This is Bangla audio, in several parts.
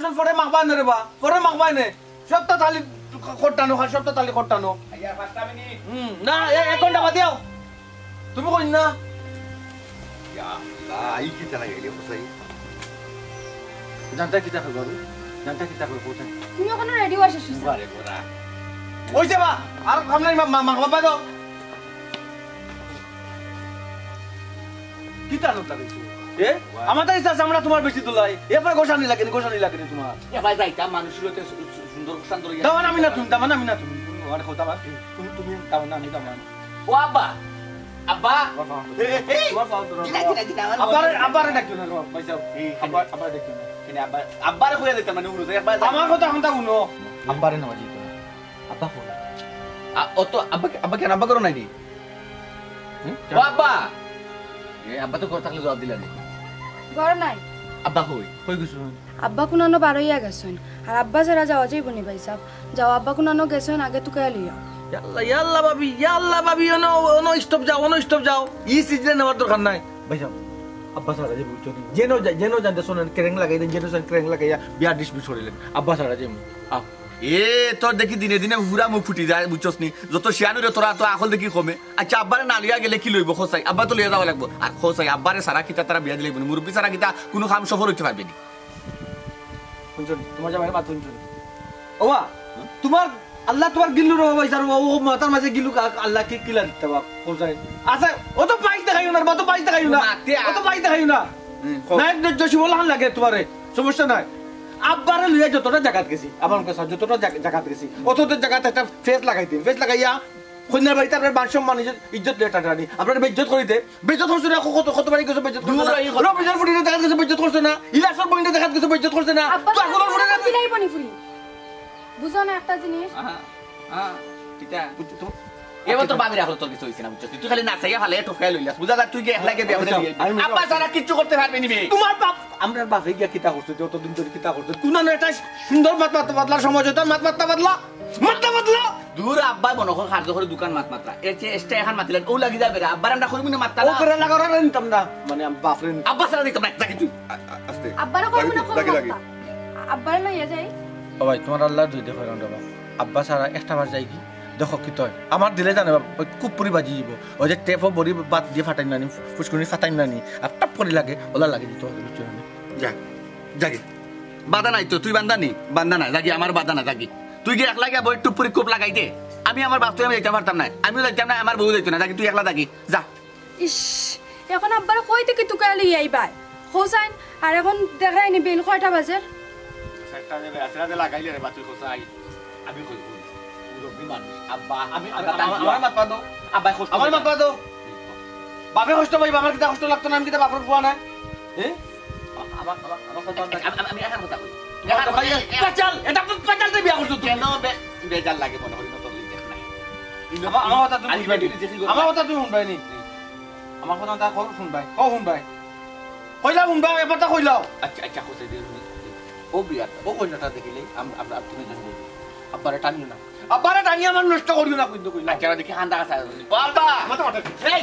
আসল পরে মাখবা না রে বা পরে মাখবা নে সবটা থালি খট্টানো খাই সবটা থালি খট্টানো আইয়া 5 মিনিট না 1 ঘন্টা বাদ দিও তুমি কই না ইয়া আই কি চালা গেলে বসাই জানতা কি থাকবে বাবু জানতা কি থাকবে কোথায় তুমি ওখানে রেডি হয়ে আসছিস বারে গোরা ওইছে বা আর খামলাই মাখবা পাই দাও কি তারত লাগাইছো এ আমাদের ইচ্ছা আছে আমরা তোমার বেশি তোলাই এরপর গোসানি লাগেনি তোমার এ ভাই যাইতাম মানুষ লতে সুন্দর সুন্দর ইয়া দামান আমি না তুমি আর কথা বাদ তুমি দামান আমি দামান ও আব্বা আব্বা তোমার পাও তো দিনা আব্বারে ডাকিও না পয়সা আব্বারে ডাকিও না কেনে আব্বা আব্বারে কইয়া দিতাম মানে উড়ো যাই আব্বা আমার কথা হন্তা শুনো আব্বারে না বাজি তো আব্বা কই ও তো আব্বা কেন আব্বা করো নাকি ও আব্বা এ আব্বা তো কথা থাকলে জবাব দিলা নি ঘর নাই আব্বা কই গেছো আব্বা কুনানো বারইয়া গেছেন আর আব্বা যারা যাওয়া যাইব নি ভাই সাহেব যাও আব্বা কুনানো গেছেন আগে তুকে লিয়া ইয়াল্লা বাবি ono stop যাও ই সিজনে নেওয়ার দরকার নাই ভাই সাহেব আব্বা সারা যে বুঝছো যেন জানতে শোনেন ক্রেং লাগাই দেন যেন ক্রেং লাগাইয়া বিয়া ডিসমিস করিলেন আব্বা সারা যে আ এ তোর দেখি দিনে দিনে পুরা মুখ ফুটি যায় বুঝছস নি যত শিয়ানি রে তোরা তো আকল দেখি কমে আচ্ছা আব্বারে না লিয়া গেলে কি লইব খোসাই আব্বা তো লিয়া যাওয়া লাগবো আর খোসাই আব্বারে সারা কিতা তারা বিয়া দিলে মুরব্বি সারা কিতা কোনো কাম সফল হইতে পারবে নি শুনছুন তোমার জামাই মাত শুনছুন ওয়া তোমার আল্লাহ তোমার গিল্লু রে ভাই স্যার ও মাতার মাঝে গিল্লু আল্লাহ কি কিলা দিতে বা খোসাই আচ্ছা ও তো পাইছ দেখাইও না ও তো পাইছ দেখাইও না না এক জসি বলা লাগে তোমারে সমস্যা নাই আব্বারে লইয়া যতটা জায়গাত গেছি আমার কাছে যতটা জায়গাত গেছি অতটা জায়গাতে একটা ফেস লাগাইয়া কন্যার বাড়িতে আপনার মান সম্মান ইজ্জত লেটা টানি আপনার বেজ্জত করিতে বেজ্জত করছে না কত বাড়ি গেছে বেজ্জত করছে না রবিজার ফুটিতে দেখা গেছে বেজ্জত করছে না ইলাসর বইন্ডে দেখা গেছে বেজ্জত করছে না তো আগলার ফুটে দিলাই বনি ফুলি বুঝো না একটা জিনিস কিতা এবার তো বাবিরা হলো তোর কিছু হইছে না বুঝছস তুই খালি নাচাইয়া ভালো একটু ফেল হইলাস বুঝা তুই কি একলাকে বিয়া করে নিয়ে আব্বা সারা কিচ্ছু করতে পারবে নি তোমার বাপ আমরা বাপে গিয়া কিতা করছে যতদিন ধরে কিতা করছে তুই না একটা সুন্দর মাত বদলার সময় হতো মাত বদলা দূর আব্বা মনে কর খাদ্য করে দোকান মাত্রা এর চেয়ে এক্সট্রা এখন মাতিলেন ও লাগি যাবে আব্বার আমরা কইবি না মাত্রা ও করে লাগার নিতাম না মানে বাপ রে আব্বা সারা দিতাম না কিছু আস্তে আব্বারে কইব না কইব আব্বারে লইয়া যাই ও ভাই তোমার আল্লাহ দুই দেখো রান্ডবা আব্বা সারা একটা বার যাই কি দেখো কি তয় আমার দিলে জানে খুব পুরি বাজি দিব ওই যে টেপও বড়ি বাদ দিয়ে ফাটাই নানি ফুসকুনি ফাটাই নানি আর টপ করে লাগে ওলা লাগে দিতে হবে যা জাগে বাধা নাই তো তুই বান্দা নাই জাগি আমার বাধা না জাগি তুই কি একলা গিয়া বই টুপুরি কোপ লাগাই দে আমি আমার বাপ তুই আমি যাইতে পারতাম না আমিও যাইতাম না আমার বউ যাইতো না জাগি তুই একলা জাগি যা ইস এখন আব্বারে কই থেকে তুকে লইয়া আইবাই হোসাইন আর এখন দেখাই নি বেল কয়টা বাজে সেটা দেবে আসরা লাগাইলে রে বাতুই কোসাই আমি কই মুরব্বি মানুষ আব্বা আমি আমার মাত পাদো আব্বা কষ্ট আমার মাত পাদো বাপে কষ্ট পাই বাবার কিটা কষ্ট লাগতো না আমি কিটা বাপর পোয়া না আমার কথা আমি এখন কথা কই পাচাল এটা পাচাল তে বিয়া করছ তুই কেন বেজাল লাগে মনে হই না তোর দেখ নাই আমার কথা তুমি শুনবাই নি আমার কথা তা শুনবাই শুনবাই কইলাও এবার তা কইলাও আচ্ছা কোসে দে ও বিয়া ও কইনাটা দেখিলে আমরা তুমি জানবো আব্বারে টানিও না আব্বারে টানি আমার নষ্ট করিও না কিন্তু কইলা আচ্ছা দেখি হান্দা আছে বাবা মাথা মাথা এই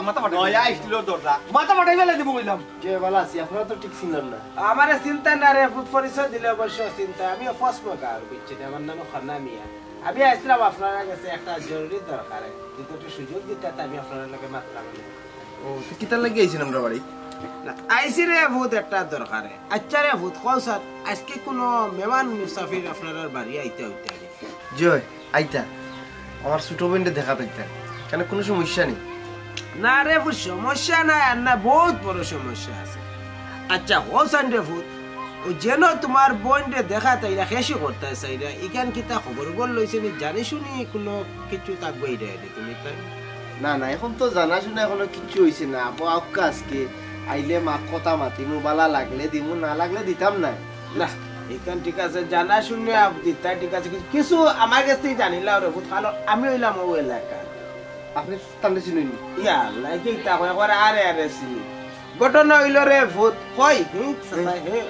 মাথা মাথা নয়া স্টিলের দরজা মাথা মাথাই ফেলে দিব কইলাম যে ভালো আছি আপনারা তো ঠিক ছিলেন না আমার চিন্তা না রে ফুট পরিচয় দিলে অবশ্য চিন্তা আমি ফার্স্ট মকার বুঝছি আমার নাম খন্না মিয়া আমি আসলাম আপনারা কাছে একটা জরুরি দরকার দুটো সুযোগ দিতে আমি আপনার লগে মাতলাম ও তো কিতা লাগি আইছেন আমরা বাড়ি আইসি রে ভূত একটা দরকারে আচ্ছা রে ভূত কও স্যার আজকে কোনো মেহমান মুসাফির আপনার বাড়ি আইতে হইতে জয় আইতা আমার ছোট বোনকে দেখা পাইতাম কেন কোনো সমস্যা নেই না রে ভূত সমস্যা নাই আর না বহুত বড় সমস্যা আছে আচ্ছা হোসেন রে ভূত ও যেন তোমার বোনরে দেখা তাইরা হেসে করতে চাইরা ইখান কিতা খবর বল লইছে নি জানি শুনি কোনো কিছু থাকবে রে তুমি তাই না না এখন তো জানা শোনা এখনো কিছু হয়েছে না আপু আজকে আজকে আইলে মা কথা মাতিমু বালা লাগলে দিমু না লাগলে দিতাম না না এখান ঠিক আছে জানা শুনে দিতা ঠিক আছে কিছু আমার কাছ থেকে জানিলাম রে ভূত কালো আমি হইলাম ও এলাকা আপনি তাহলে চিনুন ইয়া লাগে তা করে আরে আরে চিনি ঘটনা হইল রে ভূত কই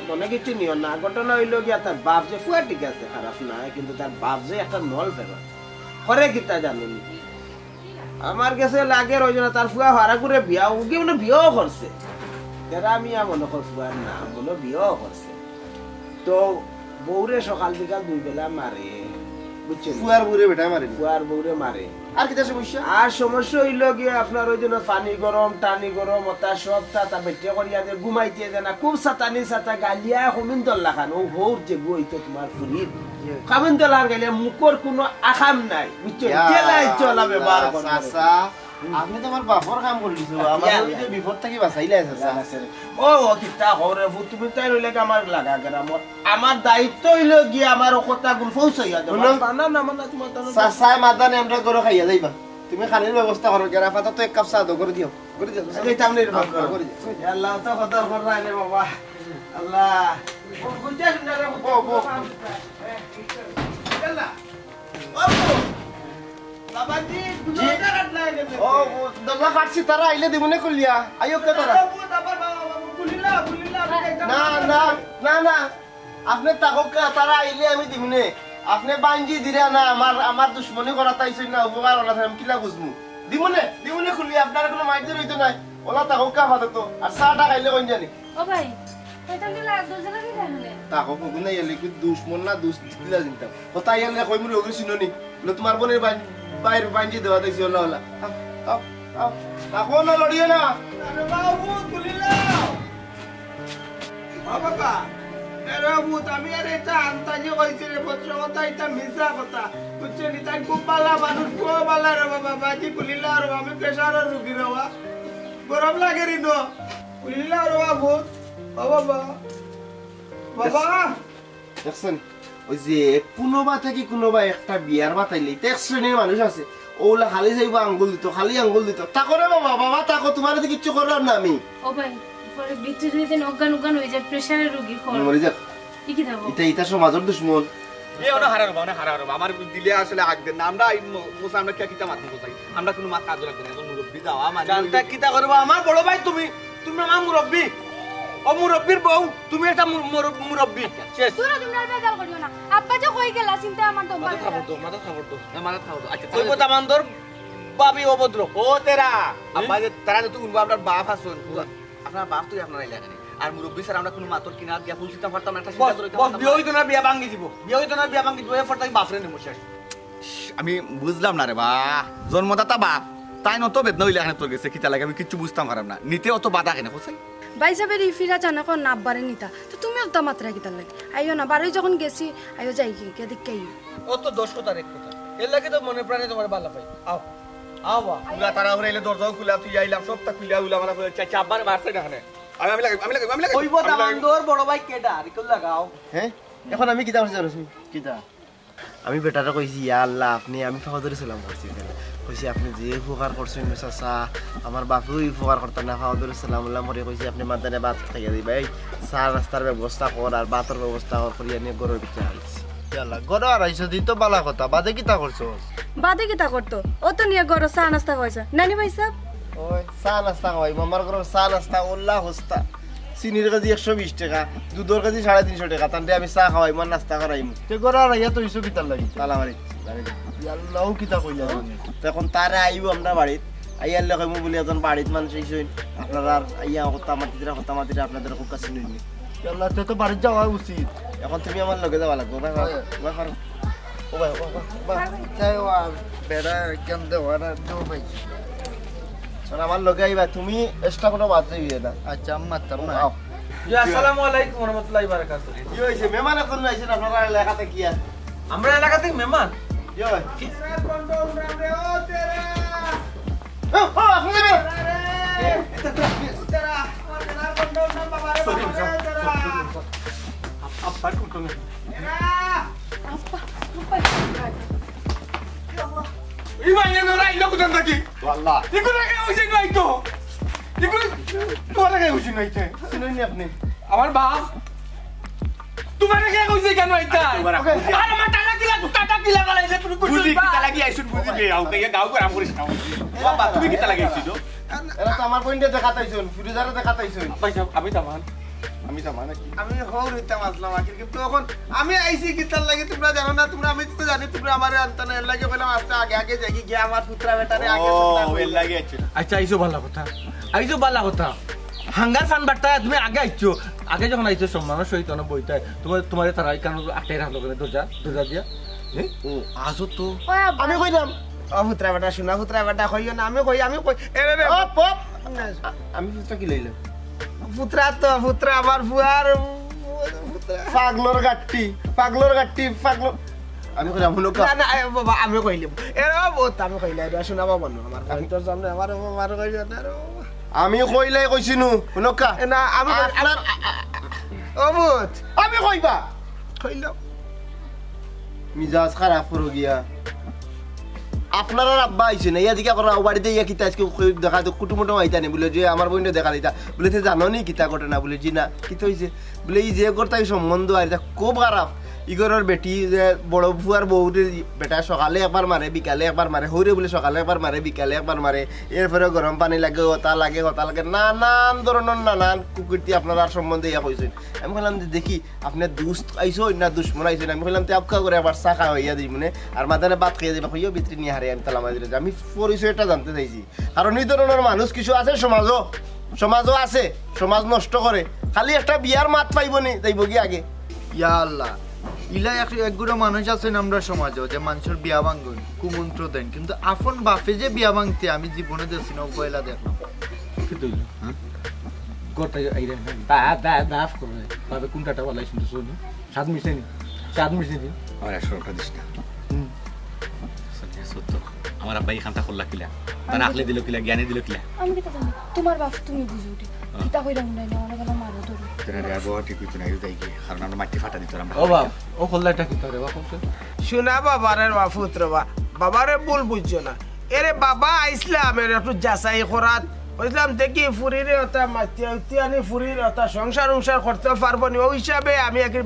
মনে কিছু নিও না ঘটনা হইল গিয়া তার বাপ যে ফুয়া ঠিক আছে খারাপ না কিন্তু তার বাপ যে একটা নল ফেরত করে কিতা জানুনি আমার কাছে লাগে ওই জন্য তার ফুয়া হারা করে বিয়া বিয়েও করছে যারা আমি মনে কর ফুয়ার না বলো বিয়েও করছে তো বউরে সকাল বিকাল 2 বেলা মারে বুঝছেন ফুয়ার বুড়ে বেটা মারি বুয়ার বউরে মারে আর কিটা সমস্যা আর সমস্যা হইল গিয়ে আপনার ওই জন্য পানি গরম টানি গরম ওটা সব তা বেটে করিয়া যে ঘুমাইতে দেনা খুব সাতানি সাতা গালিয়া হমিন দল্লা খান ও ভোর যে বইতো তোমার ফুরির কামিন দল্লার গালিয়া মুখর কোনো আকাম নাই বুঝছো জেলাই চলাবে বার চাচা আপনি তো আমার বাপর কাম করে দিছো আমার ওই যে বিপদ থেকে বাঁচাইলে চাচা ও কিতা হরে তুমি তাই রইলে আমার লাগা গেরাম আমার দায়িত্ব হইল গিয়ে আমার কথা গুল পৌঁছাইয়া দাও না না মানে তোমার চাচা মাদানে আমরা গরো খাইয়া যাইবা তুমি খানির ব্যবস্থা করো গেরা পাতা তো এক কাপ চা দাও করে দিও এই তামনে করে আল্লাহ তো খতর করাই রে বাবা আল্লাহ ও গুজা শুনারে ও ও আল্লাহ বাবাজি গুজা কাটলাই রে ও দল্লা কাটছি তারা আইলে দিমনে কলিয়া আইও কে তারা না না না না আপনি তাকক তারা আইলে আমি দিমনে আপনি বাঞ্জি দিরা না আমার দুশ্মনী করা তাইছই না উপকার করা আমি কিলা বুঝমু দিমনে খুলি আপনার কোনো মাইতে রইতো নাই ওলা তাকক কা ফাদতো আর চাটা খাইলে কোন জানি ও ভাই এটা কি লাগ দজলা কি তাহলে তাকক কোন এলে কি দুশ্মন না দুষ্টিলা চিন্তা হতা এলে কই মুরে ওগি চিননি লো তোমার বোনের বাইরে বাঞ্জি দেওয়া দেখছি ওলা ওলা আও আও তাকো না লড়িয়ে না আরে বাবু তুলিলাও বাবা এরে ভূত আমি আর এটা আন্তাজি কইছি রে পত্র কথা এটা মিছা কথা বুঝছেন নি তাই খুব ভালো মানুষ খুব ভালো রে বাবা বাজি তুলিলাও রে আমি প্রেসারের রোগী রে বাবা গরম লাগে রে নো তুলিলাও রে বাবু ও বাবা বাবা দেখছেন ওই যে কোনোবা থেকে কোনোবা একটা বিয়ার বাতাইলে এক শ্রেণীর মানুষ আছে ওলা খালি যাইব আঙ্গুল দিত খালি আঙ্গুল দিত তাকো রে বাবা বাবা তাকো তোমার তো কিচ্ছু করার না আমি ও ভাই পরে বিচ্ছু দিন অজ্ঞান হয়ে যায় প্রেসারের রোগী খর মরে যাক কি দাও এটা সমাজের দুশ্মন এ ওনা হারা রবা আমার দিলে আসলে আগ দেন না আমরা মোসা আমরা কিটা মাথা কোথায় আমরা কোনো মাথা কাজ রাখবো না এখন মুরব্বি দাও আমার জানতা কিতা করবা আমার বড় ভাই তুমি আমার মুরব্বি ও মুরব্বির বউ তুমি একটা মুরব্বি শেষ তোরা তোমরা বেজার করিও না আব্বা যে কই গেলা চিন্তা আমার তো মাথা খাবো তো আচ্ছা কইব তামান্দর বাবি অভদ্র ও তেরা আব্বা যে তারা তো উনবো আপনার বাপ আসুন আপনার বাপ তুই আপনার এলাকা নেই আর মুরব্বি স্যার আমরা কোনো মাতর কিনা দিয়া ফুল সিস্টেম পারতাম না একটা সিস্টেম ধরে বস বিয়ে হইতো না বিয়া ভাঙি দিব বিয়ে হইতো না বিয়া ভাঙি দিব এরপর তাই বাফরে নেমো শেষ আমি বুঝলাম না রে বা জন্মদাতা বাপ তাই নত বেদনা হইলে এখানে তোর গেছে কিতা লাগে আমি কিচ্ছু বুঝতাম পারলাম না নিতে অত বাধা কেন কোথায় ভাই সাহেবের ইফিরা জানা কোন না আব্বারে নিতা তো তুমি অত মাত্রা কি তার লাগে আইও না বারোই যখন গেছি আইও যাই কি কে দেখকে আইও ও তো 10 কথার এক কথা এর লাগে তো মনে প্রাণে তোমার ভালো পাই আও আও বা পুরা তারা হরে এলে দরজাও খুলে তুই আইলাম সবটা খুলে উলা মারা খুলে চাচা আব্বার মারছে না এখানে আমি লাগে কইব তামান্দর বড় ভাই কেডা আর কি লাগাও হ্যাঁ এখন আমি কিতা করছি জানো কিতা আমি বেটারে কইছি ইয়া আল্লাহ আপনি আমি ফাওয়াদরে সালাম করছি কইছি আপনি যে উপকার করছেন চাচা আমার বাপেও উপকার করতেন না ফাওয়াদরে সালাম আল্লাহ মরে কইছি আপনি মাদানে ভাত খাইয়া দিবা এই চা নাস্তার ব্যবস্থা কর আর ভাতের ব্যবস্থা কর করিয়া নিয়ে গরুর ভিতরে আইছি আল্লাহ গরু আর আইছো দি তো বালা কথা বাদে কিতা করছো বাদে কিতা করতো ও তো নিয়ে গরো চা নাস্তা হয়েছে নানি ভাই সাহেব ওই চা নাস্তা খাওয়াই মামার ঘর চা নাস্তা উল্লাহ হস্তা চিনির কেজি 120 টাকা দুধের কেজি 350 টাকা তান্তে আমি চা খাওয়াই মান নাস্তা করাইমু তে গরু আর আইয়া তো ইসো কিতার লাগি তালা মারি আল্লাহ কিতা কইলা তখন তারে আইবো আমরা বাড়িত আইয়ার লগে মু বলি এজন বাড়িত মানুষ আইছইন আপনারা আইয়া হতা মাতিরা আপনাদের খুব কাছে নিনি আল্লাহ তো বাড়িত যাওয়া উচিত এখন তুমি আমার লগে যাওয়া লাগবে ভাই ভাই ও ভাই চাই ও বেড়া কেন দেওয়া না দেও ভাই আমার লগে আইবা তুমি এক্সট্রা কোনো বাদ যাইবে না আচ্ছা আম্মা তাম্মা আও জি আসসালামু আলাইকুম ওয়া রাহমাতুল্লাহি ওয়া বারাকাতুহু কি হইছে মেহমান এখন আইছেন আপনারা এলাকাতে কি আছে আমরা এলাকা থেকে মেহমান কি হয় কোনটা উড়া রে ও তেরা ও আপনি তেরা ও তেরা কোনটা উড়া বাবা রে তেরা আব্বার কুটুম ইমাইনে নরা ইলো কুতন থাকি আল্লাহ ইগুলা কে হইছে নাই তো ইগুলা তোরা কে হইছে নাই তে শুনুন আপনি আমার বাপ তোমার কে হইছে কেন এটা আর আমার টাটা কিলা গলাইছে তুমি বুঝি কিতা লাগি আইছুন বুঝি বে আও কে গাও করে আম করিস না বাবা তুমি কিতা লাগি আইছিস এরা তো আমার পয়েন্টে দেখাতাইছুন ফ্রিজারে দেখাতাইছুন ভাই সাহেব আমি তামান নাকি আমি হও রইতাম আসলাম আখির কিন্তু এখন আমি আইছি কিতার লাগে তোমরা জানো না তোমরা আমি তো জানি তোমরা আমারে আনতানা এর লাগে বললাম আস্তে আগে যাই গিয়ে আমার পুত্রা বেটারে আগে ও এর লাগি আইছিস আচ্ছা আইছো ভালো কথা হাঙ্গার ফান বার্তা তুমি আগে আইছো আগে যখন আইছো সম্মানের সহিত না বইতে তোমার তারা কেন আটটাই রাখলো কেন দরজা দিয়া আজও তো ওই আব্বা আমি কইলাম ফুতরা বেটা শোনা ফুতরা বেটা কইও না আমি কই এরে রে আমি ফুটটা কি লইলাম ফুতরা আমার ফুয়ার পাগলর গাট্টি আমি কইলাম হলো না না বাবা আমি কইলাম এরে বহুত আমি কইলাই রে শোনা বাবা না আমার তোর সামনে আমার কইও না রে আমি কইলাই কইছিনু হলো কা না আমি ও বহুত আমি কইবা কইলাম মিজাজ খারাপ হয়ে গিয়া আপনারা আব্বা আইছে না ইয়াদিকে করা বাড়িতে ইয়া কিতা আজকে দেখা তো কুটুমুটো আইতা নি বলে যে আমার বইনে দেখা দিতা বলে তে জানো নি কিতা ঘটনা বলে জি না কি হইছে বলে এই যে করতে সম্বন্ধ আর খুব খারাপ ইগরের বেটি যে বড় ফুয়ার বউরে বেটা সকালে একবার মারে বিকালে একবার মারে হইরে বলে সকালে একবার মারে বিকালে একবার মারে এরপরে গরম পানি লাগে ওতা লাগে নানান ধরনের কুকুরটি আপনার আর সম্বন্ধে ইয়া কইছেন আমি বললাম যে দেখি আপনার দুস্ত আইসো না দুশ্মন আইসেন আমি বললাম তে আপকা করে আবার চা খাওয়া হইয়া দিই মানে আর মাথানে ভাত খাইয়া দিবা হইয়া ভিতরে নিয়ে হারে আমি তালা মাঝে আমি পরিচয়টা জানতে চাইছি কারণ এই ধরনের মানুষ কিছু আছে সমাজও আছে সমাজ নষ্ট করে খালি একটা বিয়ার মাত পাইব নি যাইব কি আগে ইয়া আল্লাহ ইলা একগুলো মানুষ আছেন আমরা সমাজও যে মানুষের বিয়া ভাঙ্গন কুমন্ত্র দেন কিন্তু আপন বাপে যে বিয়া ভাঙতে আমি জীবনে দেখছি না পয়লা দেখলাম কিন্তু গোটা আইরে দাফ করে তবে কোনটা বলা শুনতে শুনি স্বাদ মিশে নি আমার সরকার দিস না সত্য আমার আব্বাই খানটা করলা কিলা তার আকলে দিল কিলা জ্ঞানে দিল কিলা আমি কি জানি তোমার বাপ তুমি বুঝে উঠে কিতা কইরা মুন্ডাই না অনেক মারো ধরো তোরা রে আবহাওয়া ঠিক হইতো না যাই কি কারণ আমরা মাটি ফাটা দিত আমরা ও বাপ ও কল্লাটা কি করে বাপ শোনা বাবারে ফুতর বাবারে ভুল বুঝছো না এরে বাবা আইসলাম এর একটু যাচাই করাত বুঝলাম দেখি ফুরিরে ওটা মাতিয়ানি ফুরির ওটা সংসার করতে পারবো নি ওই হিসাবে আমি একটু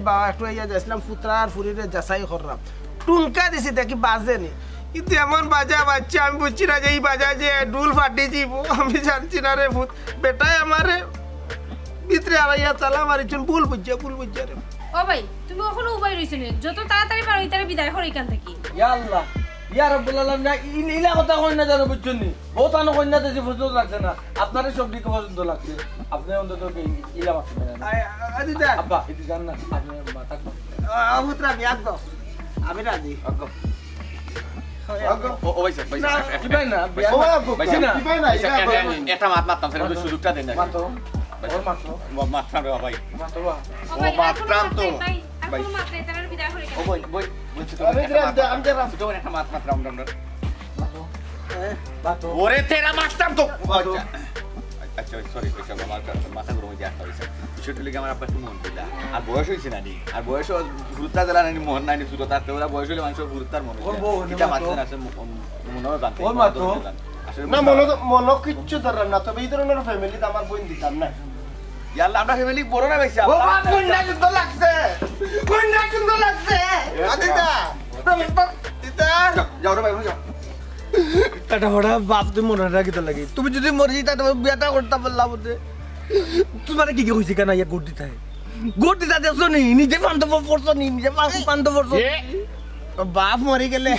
ইয়া যাইছিলাম ফুতরা আর ফুরিরে যাচাই করলাম টুনকা দিছি দেখি বাজে নি কিন্তু এমন বাজা বাচ্চা আমি বুঝছি না যে এই বাজা যে ডুল ফাটি যাব আমি জানছি না রে ভূত বেটাই আমারে ভিতরে আড়াইয়া তালা মারিছেন ভুল বুঝছে রে ও ভাই তুমি কখনো উবাই রইছ নি যত তাড়াতাড়ি পারো ইতারে বিদায় করো এখান থেকে ইয়া আল্লাহ ইয়া রাব্বুল আলামিন ইলা কথা কই না জানো বুঝছেন নি বহুত আনো কই না দেশে বুঝতে লাগছে না আপনারই সব দিকে পছন্দ লাগছে আপনি অন্তত ইলা মাছ না আদিদা আব্বা এটা জান না আপনি মাথা ভূতরা বিয়াক দাও আমি রাজি ও ভাই কি ভাই না বিয়া ভাইছি না কি ভাই না একটা মাত মারতাম সেটা সুযোগটা দেন না মাতো ওর মাতো মারতাম রে ভাই মাতো বা ও ভাই বাপরাম তো। ভাই আর কোনো মাত্রা ইতারে বিদায় করো ও বই বলছি তো আমি তো একটা মাত মারতাম আমরা মাতো ওরে তেরা মারতাম তো মাতো আচ্ছা সরি কইছা আমার মাথা গরম হয়ে আসছে হইছে বিষয়টা লিগে আমার আব্বা একটু মন দিলা আর বয়স হইছে না নি আর বয়স গুরুত্ব দিলা না মন নাই সুরত আর তোরা বয়স হইলে মানুষের গুরুত্বর মন এটা মাত্র আছে মনে বানতে ওর মাতো না মনো কিচ্ছু ধরেন না তবে এই ধরনের ফ্যামিলিতে আমার বোন দিতাম না ইয়াল্লা আমরা ফ্যামিলি বড় না বেশি ও বাপ কন্যা কিন্তু লাগছে আদিদা দিদা যাও রে ভাই যাও এটা বড় বাপ তুমি মনে রাখি তো লাগি তুমি যদি মরে যেতা তুমি বিয়াটা করতে পারলা বলতে তোমার কি হইছে কেন ইয়া গোট দিতা দেছো নি নিজে পান্ত পড়ছো নি নিজে পান্ত পড়ছো বাপ মরি গেলে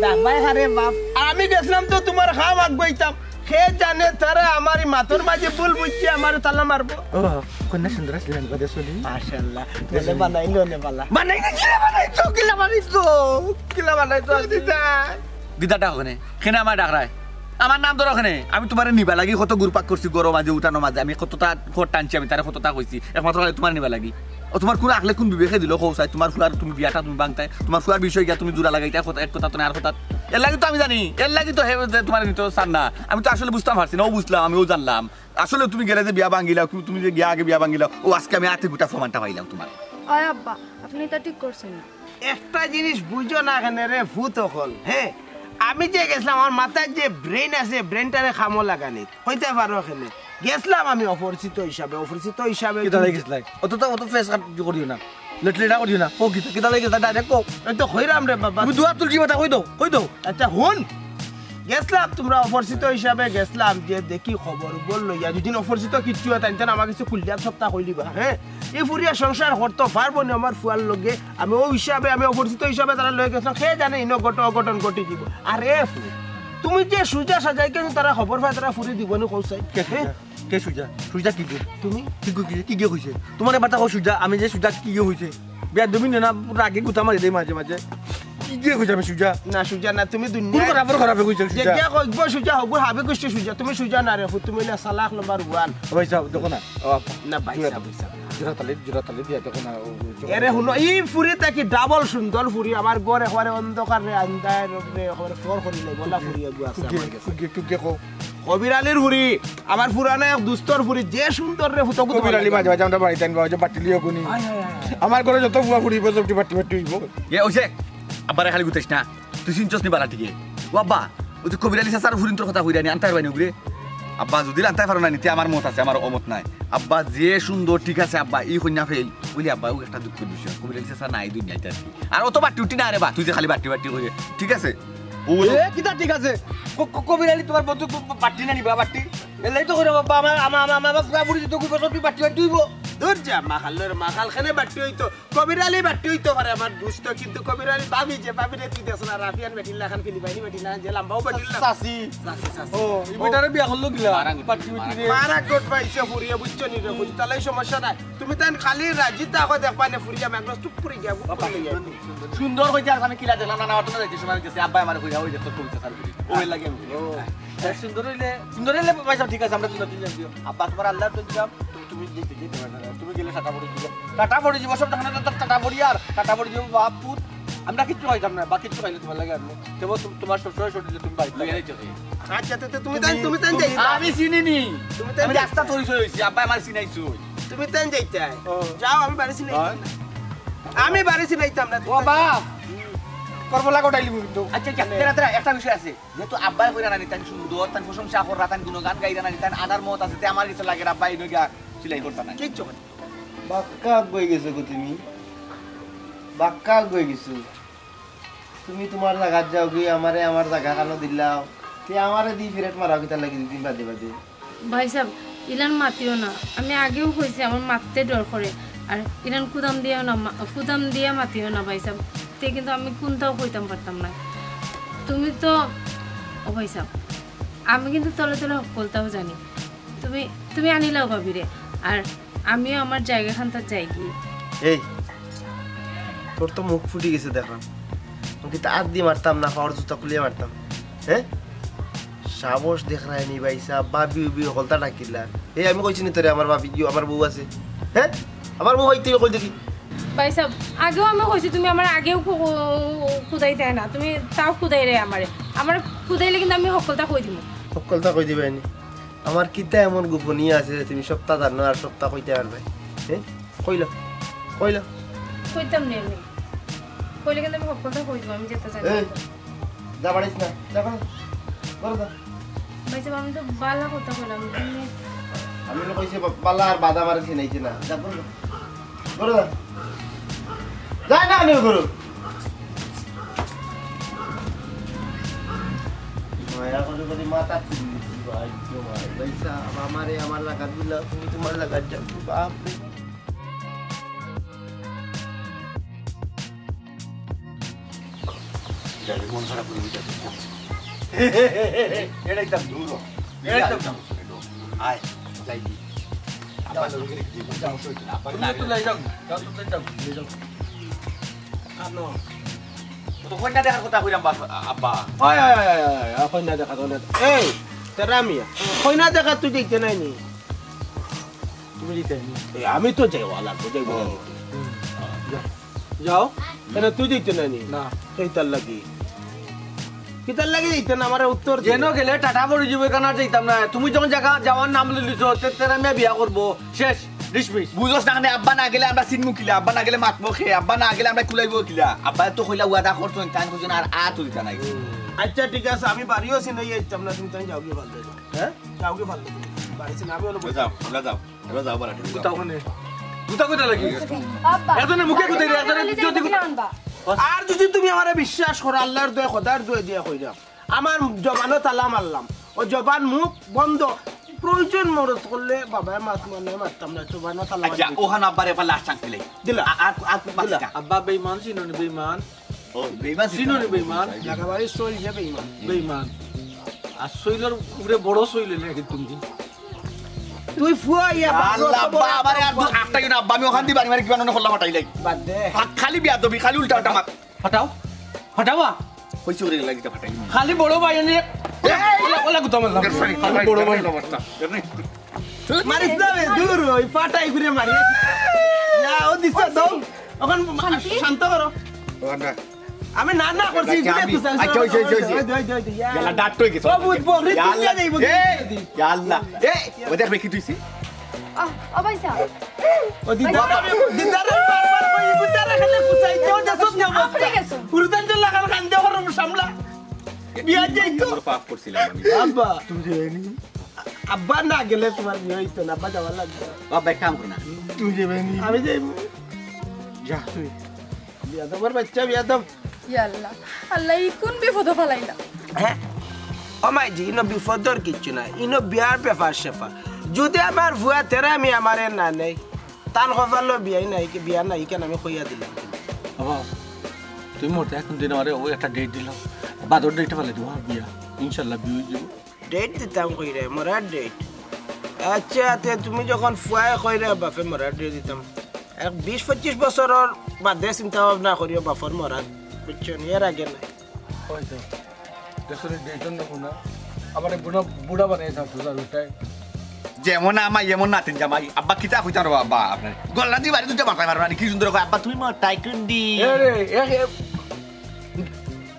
দাবাই হারে বাপ আমি গেছিলাম তো তোমার খাম আগবাইতাম সে জানে তারা আমার মাথর মাঝে ভুল বুঝছি আমার তালা মারবো ও কন্যা সুন্দর ছিলেন কথা শুনি মাশাআল্লাহ বলে বানাইলো নে বালা কিলা বানাইছো দিদা দিদাটা ওখানে কেন আমার ডাকরায় আমার নাম ধরো ওখানে আমি তোমার নিবা লাগি কত গুরপাক করছি গরম মাঝে উঠানো মাঝে আমি কতটা খোট টানছি আমি তারা কতটা কইছি একমাত্র তোমার নিবা লাগি ও তোমার কোন আকলে কোন বিবেকে দিল কৌসাই তোমার ফুয়ার তুমি বিয়াটা তুমি বাংতাই তোমার ফুয়ার বিষয় গিয়া তুমি জোড়া লাগাইতা এক কথা তো না আর কথা এর লাগি তো আমি জানি এর লাগি তো তোমার নিতে চান না আমি তো আসলে বুঝতাম পারছি না ও বুঝলাম আমিও জানলাম আসলে তুমি গেলে যে বিয়া ভাঙ্গিলাও তুমি যে গিয়া আগে বিয়া ভাঙ্গিলাও ও আজকে আমি হাতে গোটা প্রমাণটা পাইলাম তোমার আয় আব্বা আপনি তা ঠিক করছেন না একটা জিনিস বুঝো না কেন রে ভূত হল হ্যাঁ আমি যে গেছিলাম আমার মাথায় যে ব্রেন আছে ব্রেনটারে খামো লাগানি হইতে পারো এখানে গেছিলাম আমি অপরিচিত হিসাবে কিতা লাগিস লাই অত ফেস কাট করিও না লেটলেটা করিও না ও কিতা লাগিস ডাইরেক্ট কো এই তো হইরাম রে বাবা তুমি দুয়া তুলছি কথা কই দাও আচ্ছা হুন গেছিলাম তোমরা অপরিচিত হিসাবে গেছিলাম যে দেখি খবর বল লইয়া দুদিন অপরিচিত কিচ্ছু হয় তাই আমার কিছু খুলিয়া সপ্তাহ কইলিবা হ্যাঁ এই ফুরিয়া সংসার করতে পারবো না আমার ফুয়ার লগে আমি ও হিসাবে আমি অপরিচিত হিসাবে তারা লয়ে গেছিলাম সে জানে ইনো অঘটন ঘটি দিব আর তুমি যে সুজা সাজাই কেন তারা খবর পায় তারা ফুরি দিব না কৌসাই কে সুজা সুজা কি গো তুমি কি গো কি গে হইছে তোমার বাতা কো সুজা আমি যে সুজা কি গে হইছে বিয়া তুমি না রাগে গুতা মারি দেই মাঝে মাঝে কি গে হইছে আমি সুজা না সুজা না তুমি কোন দুনিয়া খারাপ খারাপ হইছে যে সুজা কে কইব সুজা হবো হাবে কইছে সুজা তুমি সুজা না রে তুমি না সালাহ নাম্বার 1 ভাই সাহেব দেখো না না ভাই সাহেব জোড়া তালে দিয়া দেখো না এরে হুনো এই ফুরি তাকি ডাবল সুন্দর ফুরি আমার ঘরে ঘরে অন্ধকার রে আন্দায় রে ঘরে ফর করি লাই বলা ফুরি আগু আছে আমার কাছে কে কো কবির আলীর ফুরি আমার পুরানা এক দুস্তর ফুরি যে সুন্দর রে ফুটো কবির আলী মাঝে মাঝে আমরা বাড়িতে আনবো যে বাটি লিও কোনি আমার ঘরে যত বুয়া ফুড়িব সবটি বাটি বাটি হইব এ ওইছে আব্বারে খালি গুতাইস না তুই চিনছস নি বালা ঠিকই ও আব্বা ওই যে কবির আলী চাচার ফুরিন তোর কথা কইরা নি আনতাই পারবানি উগরে আব্বা যদি আনতাই পারো না নিতে আমার মত আছে আমার অমত নাই আব্বা যে সুন্দর ঠিক আছে আব্বা এই কন্যা ফেল বলি আব্বা ও একটা দুঃখের বিষয় কবির আলী চাচা নাই দুনিয়াতে আর কি আর অত বাটি উঠি না রে বা তুই যে খালি বাটি বাটি করে ঠিক আছে ও এ কিটা ঠিক আছে কবির আলী তোমার বন্ধু বাটি না নিবা বাটি এলাই তো করে বাবা আমার পুরা বুড়ি তো কইব সবটি বাটি বাটি হইব দূর যা মাখালের মাখাল খানে বাটি হইতো কবির আলী বাটি হইতো পারে আমার দুষ্ট কিন্তু কবির আলী ভাবি যে ভাবি রে তুই দেছ না রাফিয়ান বেটিল্লা খান ফিলি বাইনি বেটিল্লা যে লাম্বাও বেটিল্লা সাসি ও ই বেটারে বিয়া করলো গিলা বাটি বাটি রে মারা গোট পাইছে ফুরিয়া বুঝছো নি রে বুঝ তালাই সমস্যা নাই তুমি তান খালি রাজি তাকো দেখবা না ফুরিয়া ম্যাগনাস চুপ করে গিয়া সুন্দর হইছে আর আমি কিলা দিলাম না অত না যাইতে সময় গেছে আব্বা আমার কইরা ওই যে তোর কবিতা সার করি ওই লাগে আমি সুন্দর হইলে পয়সা ঠিক আছে আমরা তিনজন দিও আব্বা তোমার আল্লাহ তো দিলাম তুমি যেতে যেতে পারবে না তুমি গেলে টাটা পড়ে দিব সব টাকা তো টাটা পড়ি আর টাটা পড়ে দিব বাপ পুত আমরা কিচ্ছু খাইতাম না বাকি কিছু খাইলে তোমার লাগে আর দেবো তোমার শ্বশুর শরীরে তুমি বাড়ি লাগে আচ্ছা তুমি তান যাই আমি চিনিনি তুমি আমি রাস্তা পরিচয় হইছি আব্বা আমার চিনাইছো তুমি তান যাইতে যাও আমি বাড়ি চিনাই আমি বাড়ি চিনাইতাম না ও বাপ করবলা গোটাইলি কিন্তু আচ্ছা তেরা একটা বিষয় আছে যেহেতু আব্বাই কইরা না নিতান সুন্দর তান প্রশংসা কর রাতান গুণগান গাইরা না নিতান আনার মত আছে তে আমার কিছু লাগে আব্বাই নইগা সিলাই করতা না কিচ্ছু বাক্কা গই গেছো গো তুমি বাক্কা গই গেছো তুমি তোমার জায়গা যাও কি আমারে আমার জায়গা কানো দিলাও তে আমারে দি ফিরেট মারাও কিতা লাগি দিন বাদে বাদে ভাই সাহেব ইলান মাতিও না আমি আগেও কইছি আমার মারতে ডর করে আর ইলান কুদাম দিয়া মাতিও না ভাই সাহেব তে কিন্তু আমি কোনটাও কইতাম পারতাম না তুমি তো ও ভাই সাহেব আমি কিন্তু তলে তলে সকলটাও জানি তুমি আনিলাও ভাবিরে আর আমিও আমার জায়গা খানটা যাই কি এই তোর তো মুখ ফুটি গেছে দেখলাম আমি তো আর দিয়ে মারতাম না পাওয়ার জুতা খুলিয়ে মারতাম হ্যাঁ সাবস দেখ রায় নি ভাই সাহ বাবি উবি হলতা ডাকিলা এই আমি কইছি নি তোরে আমার বাবি আমার বউ আছে হ্যাঁ আমার বউ হইতে কই দেখি ভাই সাহেব আগেও আমি কইছি তুমি আমার আগেও খুদাই দেয় না তুমি তাও খুদাই রে আমার খুদাইলে কিন্তু আমি সকলটা কই দিব সকলটা কই দিবে নি আমার কিতা এমন গোপনীয় আছে যে তুমি সপ্তাহ জানো আর সপ্তাহ কইতে পারবে হ্যাঁ কইল কইতাম নি আমি কইলে কিন্তু আমি সকলটা কই দিব আমি যেতে চাই এই যা বাড়িস না যা বড় যা ভাই সাহেব আমি তো বালা কথা কইলাম তুমি আমি লোক কইছে পাল্লা আর বাদাম আর চিনাইছে না যা বড় যা যাই না নিও গুরু মায়া করে করে মাথা ভাই তোমার পয়সা আমারে আমার লাগাত দিলা তুমি তোমার লাগাত যাও বাপ রে মন খারাপ করে দিতে এটা একদম দূর একদম আয় যাই আব্বা লোক গেলে কি যাও সই না আব্বা না তো লাই যাও আনো তো কন্যা দেখার কথা কইরাম আব্বা আয় কইনা দেখা তো এই তেরা মিয়া কইনা দেখা তুই দেখতে নাই নি তুমি দিতে আমি তো যাই ওয়ালা তো যাইব যাও কেন তুই দেখতে নাই নি না সেইটার লাগি কিতার লাগি যাইতে না আমার উত্তর যেন গেলে টাটা পড়ে যাবে কেন যাইতাম না তুমি যখন জায়গা যাওয়ার নাম লিলিছ তেরা আমি বিয়া করবো শেষ ডিসমিস বুঝোস না মানে আব্বা না গেলে আমরা চিনমু কিলা আব্বা না গেলে মাতবো খে আব্বা না গেলে আমরা কুলাইবো কিলা আব্বা তো কইলা ওয়াদা করছো টান করছো আর তো দিতা নাই আচ্ছা ঠিক আছে আমি বাড়িও চিনাই যাইতাম না তুমি তাই যাও কি ভালো হ্যাঁ যাও কি ভালো বাড়ি চিনা আমি হলো যাও আমরা যাও এবার যাও বাড়া গুতা ওখানে গুতা কোথা লাগি আব্বা এজনে মুখে গুতাই রে এজনে যদি আর যদি তুমি আমারে বিশ্বাস করো আল্লাহর দয়া খোদার দয়া দিয়া কইরা আমার জবানও তালা মারলাম ও জবান মুখ বন্ধ প্রয়োজন মরদ করলে বাবা মারতাম না জবানও তালা আচ্ছা ওখানে আব্বারে এবার লাস্ট চান্স দিলাই দিলা আর আব্বা বেঈমান চিনোনি বেঈমান ও বেইমান চিনোনি বেঈমান জাগাবাড়ি চল যাবে ইমান বেঈমান আর শৈলের উপরে বড় শৈলে নাকি তুমি তুই ফুয়া ইয়া আল্লাহ আব্বা আমারে আর আটটা কিনা আব্বা আমি ওখান দিয়ে বাড়ি মারি কিবা ননে করলাম হটাই লাগি বাদ দে খালি বিয়া দবি খালি উল্টা উল্টা মাত হটাও হটাওয়া কইছি ওরে লাগি তা ফাটাই খালি বড় ভাই এনে ওলা গুতাম খালি বড় ভাই মারিস না দূর ওই ফাটাই ঘুরে মারি না ও দিছ দাও এখন শান্ত করো আমি না না করছি আচ্ছা ওই ইয়ালা ডাট কই গেছ ও বুঝ বগরি তুই যাইব ইয়াল্লা এ ও দেখ কি তুইছি ও ভাইসা ও দিদারে বারবার কই গুতারে খেলে কুসাই কেউ যা সব না আপনি গেছো পুরুতান তো লাগাল খান দে হরম সামলা বিয়া যাই তো পাপ করছিলাম আমি আব্বা তুমি যাইনি আব্বা না গেলে তোমার বিয়ে হইতো না আব্বা যাওয়ার লাগবে বাবা কাম করনা তুমি যাবেনি আমি যাইব যা তুই বিয়া তোমার বাচ্চা বিয়া দাও ইয়াল্লাহ আল্লাহ কোন বিপদ ফালাইলা হ্যাঁ আমার জি ইনো বিপদর কিচ্ছু না ইনো বিয়ার পেপার শেফা যদি আমার ভুয়া তেরা আমি আমারে না নেই তান কপালো বিয়াই নাই কি বিয়া নাই কেন আমি কইয়া দিলাম বাবা তুমি মোটা এখন দিন আরে ও একটা ডেট দিলাম বাদর ডেটটা ফেলে দিব বিয়া ইনশাআল্লাহ বিয়ে যাব ডেট দিতাম কই রে মরার ডেট আচ্ছা তে তুমি যখন ফুয়ায় কই রে বাপে মরার ডেট দিতাম 20-25 বছরের বাদে চিন্তা ভাবনা করিও বাপর মরার বুঝছো এর আগে নাই হয়তো দেখলে ডেটন নেব না আমার বুড়া বানিয়ে থাকতো তার ওটাই যেমন আমার এমন নাতিন জামাই আব্বা কিতা কইতার বাবা আপনার গল্লা দি বাড়ি দুটা মাথায় মারবা কি সুন্দর কয় আব্বা তুমি মা টাইকুন্ডি আরে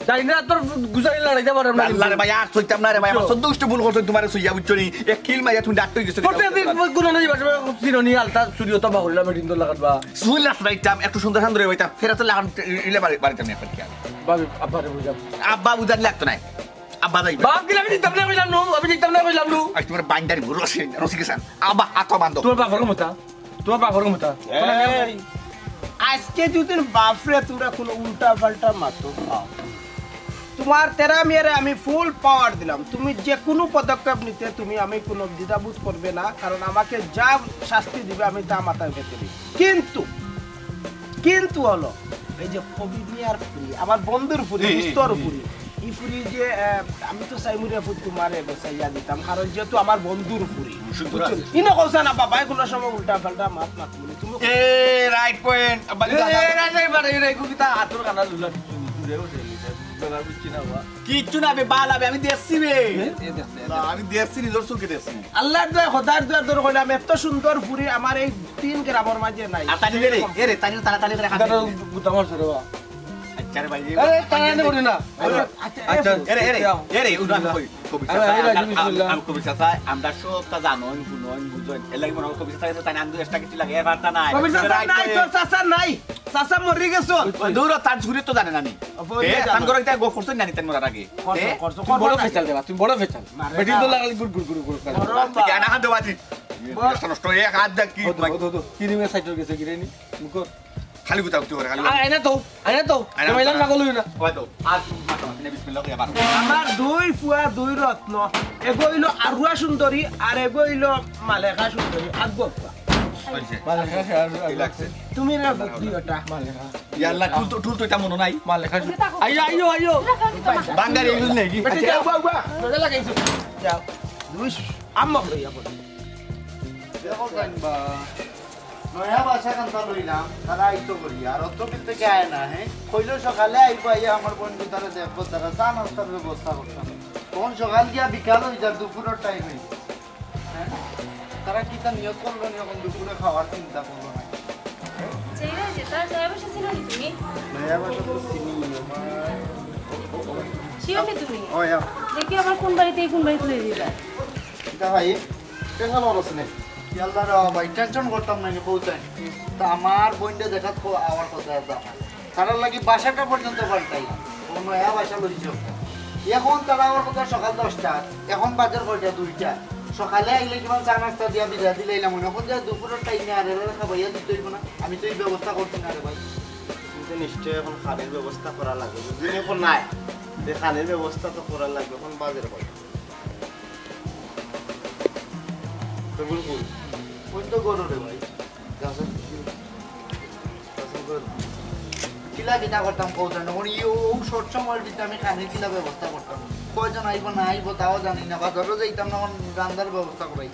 তাই না তোর গুজারি লড়াইতে পারব না আল্লাহ রে ভাই আর সইতাম না রে ভাই আমার সদ্যষ্ট ভুল করছ তোমারে সইয়া বুঝছনি এক কিল মাইয়া তুমি ডাক্তার গেছো প্রত্যেকদিন কোন না যাবে চিরনি আলতা চুরি হতো বা হইলা মেডিন তো লাগাতবা সুইল রাইতাম একটু সুন্দর সুন্দর হইতাম ফেরাতে লাগান ইলে বাড়িতে আমি এখন কি বাবি আব্বারে বুঝাম আব্বা বুঝার লাগতো না আব্বা যাইবা বাপ গিলা আমি দিতাম না কইলাম নো আমি দিতাম না কইলাম নো আজ তোমার বাইন্ডারি রসি গেছেন আব্বা আতো বান্ধব তোমার বাপর মতা এই, আজকে যদি বাপরে তোমরা কোনো উল্টা পাল্টা মাতো তোমার তেরা মেয়েরে আমি ফুল পাওয়ার দিলাম তুমি যে কোনো পদক্ষেপ নিতে তুমি আমি কোনো দ্বিধাবোধ করবে না কারণ আমাকে যা শাস্তি দিবে আমি তা মাথায় পেতে দিই কিন্তু হলো এই যে কবি মিয়ার ফুরি আমার বন্ধুর ফুরি স্তর ফুরি এই ফুরি যে আমি তো সাইমুরিয়া ফুট তোমারে বসাইয়া দিতাম কারণ যেহেতু আমার বন্ধুর ফুরি ইনো কৌশা না বাবা কোনো সময় উল্টা পাল্টা মাত মাতলি তুমি এ রাইট পয়েন্ট আব্বা কিচ্ছু না বে বাল আমি দেখছি বে আমি দেখছি নিজের চোখে দেখছি আল্লাহর দয়া খোদার দয়া দর কইলাম এত সুন্দর ফুরি আমার এই 3 গ্রামের মাঝে নাই আর তানি রে এ রে তানি তাড়াতাড়ি করে হাত গুতামর সরে বা আচ্ছা রে ভাই আরে টানানে করি না আচ্ছা এরে উনা কবিতা আমি কবিতা চাই আমরা সবটা জানোন শুনোন বুঝোন এলাই মনে কবিতা চাই তাই আন্দু এক্সট্রা কিছু লাগে এর বার্তা নাই কবিতা নাই তো চাচা নাই চাচা মরি গেছো দূর তার ঝুরি তো জানে নানি এ তান করে এটা গো করছ নানি তান মরার আগে তুমি বড় ফেচাল দেবা তুমি বড় ফেচাল বেটি তো লাগালি গুড় গুড় গুড় গুড় কি আনা হাত দেওয়াছি নষ্ট এ হাত দা কি কি নিমে সাইটর গেছে কি রেনি মুকর খালি গুতা উঠতে করে খালি আইনা তো তুমি এলাম না গলুই না হয়তো আজ মাতো আপনি বিসমিল্লাহ কইয়া বার আমার দুই ফুয়া দুই রত্ন এগো হইলো আরুয়া সুন্দরী আর এগো হইলো মালেকা সুন্দরী আগো হইছে মালেখা কি লাগছে তুমি না বুদ্ধি ওটা মালেখা ইয়াল্লা টুল তো এটা মনে নাই মালেখা আইও বাঙ্গারি এগুলো নেই কি আচ্ছা যাও বাবা নজর লাগাইছো যাও দুই আম্মা লইয়া বল দেখো জানবা নয়া বাসা কান্তা লইলাম তারা আইতো করি আর অত থেকে আয় না হ্যাঁ কইলো সকালে আইব আইয়া আমার বন্ধু তারা দেখবো তারা চা নাস্তার ব্যবস্থা করতাম তখন সকাল গিয়া বিকাল হয়ে যায় দুপুরের টাইম হয়ে হ্যাঁ তারা কি তা নিয়ত করলো নি এখন দুপুরে খাওয়ার চিন্তা করলো না চেইরা যে তার যায় বসে ছিল নি তুমি নয়া বাসা তো চিনি শিওনি তুমি ও ইয়া দেখি আমার কোন বাড়িতে লয়ে দিবা এটা ভাই টেনশন হচ্ছে না ইয়াল্লার ভাই টেনশন করতাম না পৌঁছায় তা আমার বইন্ডে দেখাত আমার কথা আছে তারার লাগি বাসাটা পর্যন্ত পাল্টাই কোনো নয়া বাসা লইছ এখন তারা আমার কথা সকাল 10টা এখন বাজার কয়টা 2টা সকালে আইলে কিমান চা নাস্তা দিয়া বিদা দিলাইলাম এখন যে দুপুরের টাইমে আর খাবাইয়া দিতে হইব না আমি তো এই ব্যবস্থা করছি না রে ভাই কিন্তু নিশ্চয় এখন খালের ব্যবস্থা করা লাগবে যদি এখন নাই যে খালের ব্যবস্থা তো করা লাগবে এখন বাজার কয়টা তো বিলকুল ওই তো গরু রে ভাই কিলা কিনা করতাম কৌতাম ও শর্ট সময়ের ভিতরে আমি খানির কিলা ব্যবস্থা করতাম কয়জন আইব না আইব তাও জানি না বাজারও যাইতাম না রান্নার ব্যবস্থা করাই